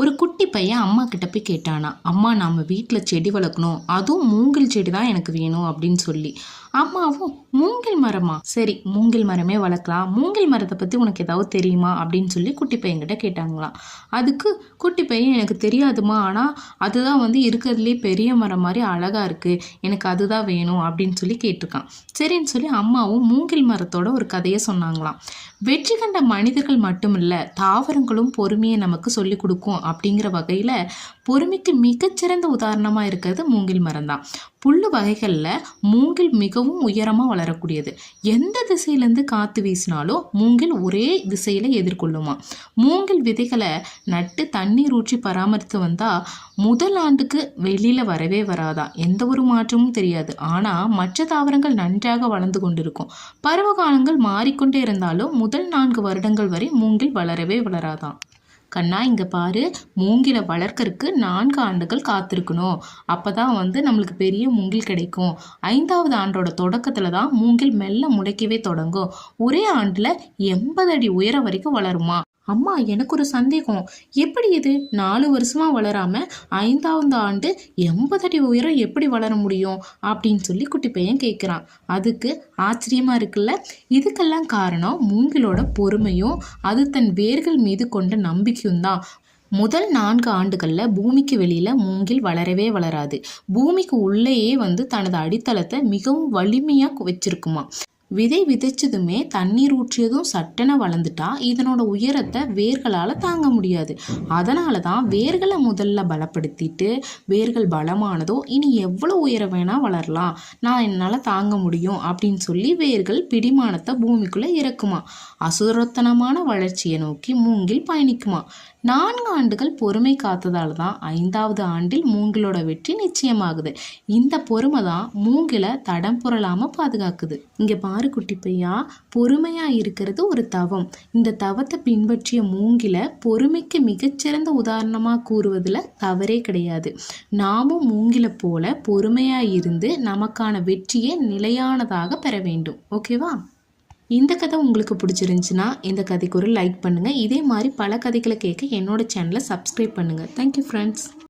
ஒரு குட்டி பையன் அம்மா கிட்ட போய் கேட்டானா, அம்மா நம்ம வீட்டில் செடி வளர்க்கணும், அதுவும் மூங்கில் செடி தான் எனக்கு வேணும் அப்படின்னு சொல்லி. அம்மாவும் மூங்கில் மரமா, சரி மூங்கில் மரமே வளர்க்கலாம், மூங்கில் மரத்தை பற்றி உனக்கு ஏதாவது தெரியுமா அப்படின்னு சொல்லி குட்டி பையன்கிட்ட கேட்டாங்களாம். அதுக்கு குட்டி பையன் எனக்கு தெரியாதுமா, ஆனால் அதுதான் இருக்கிறதுலே பெரிய மரம் மாதிரி அழகாக இருக்குது, எனக்கு அதுதான் வேணும் அப்படின்னு சொல்லி கேட்டிருக்கான். சரின்னு சொல்லி அம்மாவும் மூங்கில் மரத்தோட ஒரு கதையை சொன்னாங்களாம். வெற்றி கண்ட மனிதர்கள் மட்டுமில்ல, தாவரங்களும் பொறுமையை நமக்கு சொல்லிக் கொடுக்கும் அப்படிங்கிற வகையில் பொறுமைக்கு மிகச்சிறந்த உதாரணமாக இருக்கிறது மூங்கில் மரம் தான். புல்லு வகைகளில் மூங்கில் மிகவும் உயரமாக வளரக்கூடியது. எந்த திசையிலேருந்து காற்று வீசினாலும் மூங்கில் ஒரே திசையில் எதிர்கொள்ளுமா. மூங்கில் விதைகளை நட்டு தண்ணீர் ஊற்றி பராமரித்து வந்தால் முதல் ஆண்டுக்கு வெளியில் வரவே வராதான், எந்த ஒரு மாற்றமும் தெரியாது. ஆனால் மற்ற தாவரங்கள் நன்றாக வளர்ந்து கொண்டிருக்கும். பருவ காலங்கள் மாறிக்கொண்டே இருந்தாலும் முதல் 4 வருடங்கள் வரை மூங்கில் வளரவே வளராதான். கண்ணா இங்கே பாரு, மூங்கிலை வளர்க்கறதுக்கு 4 ஆண்டுகள் காத்திருக்கணும், அப்போ தான் நம்மளுக்கு பெரிய மூங்கில் கிடைக்கும். 5ஆவது ஆண்டோட தொடக்கத்தில் தான் மூங்கில் மெல்ல முளைக்கவே தொடங்கும். ஒரே ஆண்டில் 80 அடி உயரம் வரைக்கும் வளருமா. அம்மா எனக்கு ஒரு சந்தேகம், எப்படி இது 4 வருஷமாக வளராமல் 5ஆவது ஆண்டு 80 அடி உயரம் எப்படி வளர முடியும் அப்படின்னு சொல்லி குட்டி பையன் கேட்குறான். அதுக்கு ஆச்சரியமாக இருக்குல்ல. இதுக்கெல்லாம் காரணம் மூங்கிலோட பொறுமையும் அது தன் வேர்கள் மீது கொண்ட நம்பிக்கையும் தான். முதல் 4 ஆண்டுகளில் பூமிக்கு வெளியில் மூங்கில் வளரவே வளராது. பூமிக்கு உள்ளேயே தனது அடித்தளத்தை மிகவும் வலிமையாக வச்சிருக்குமா. விதை விதைச்சதுமே தண்ணீர் ஊற்றியதும் சட்டென வளர்ந்துட்டா இதனோட உயரத்தை வேர்களால் தாங்க முடியாது. அதனால தான் வேர்களை முதல்ல பலப்படுத்திட்டு வேர்கள் பலமானதோ இனி எவ்வளோ உயரம் வேணால் வளரலாம், நான் என்னால் தாங்க முடியும் அப்படின்னு சொல்லி வேர்கள் பிடிமானத்தை பூமிக்குள்ளே இறக்குமா. அசுரத்தனமான வளர்ச்சியை நோக்கி மூங்கில் பயணிக்குமா. 4 ஆண்டுகள் பொறுமை காத்ததால் தான் 5ஆவது ஆண்டில் மூங்கிலோட வெற்றி நிச்சயமாகுது. இந்த பொறுமை தான் மூங்கிலை தடம் புரளாமல் பாதுகாக்குது. இங்கே பாரு குட்டி பையா, பொறுமையாக இருக்கிறது ஒரு தவம். இந்த தவத்தை பின்பற்றிய மூங்கிலை பொறுமைக்கு மிகச்சிறந்த உதாரணமாக கூறுவதில் தவறே கிடையாது. நாமும் மூங்கிலை போல பொறுமையாக இருந்து நமக்கான வெற்றியை நிலையானதாக பெற வேண்டும். ஓகேவா? இந்த கதை உங்களுக்கு பிடிச்சிருந்துச்சுன்னா இந்த கதைக்கு ஒரு லைக் பண்ணுங்கள். இதே மாதிரி பல கதைகளை கேட்க என்னோட சேனலை சப்ஸ்கிரைப் பண்ணுங்கள். Thank you friends.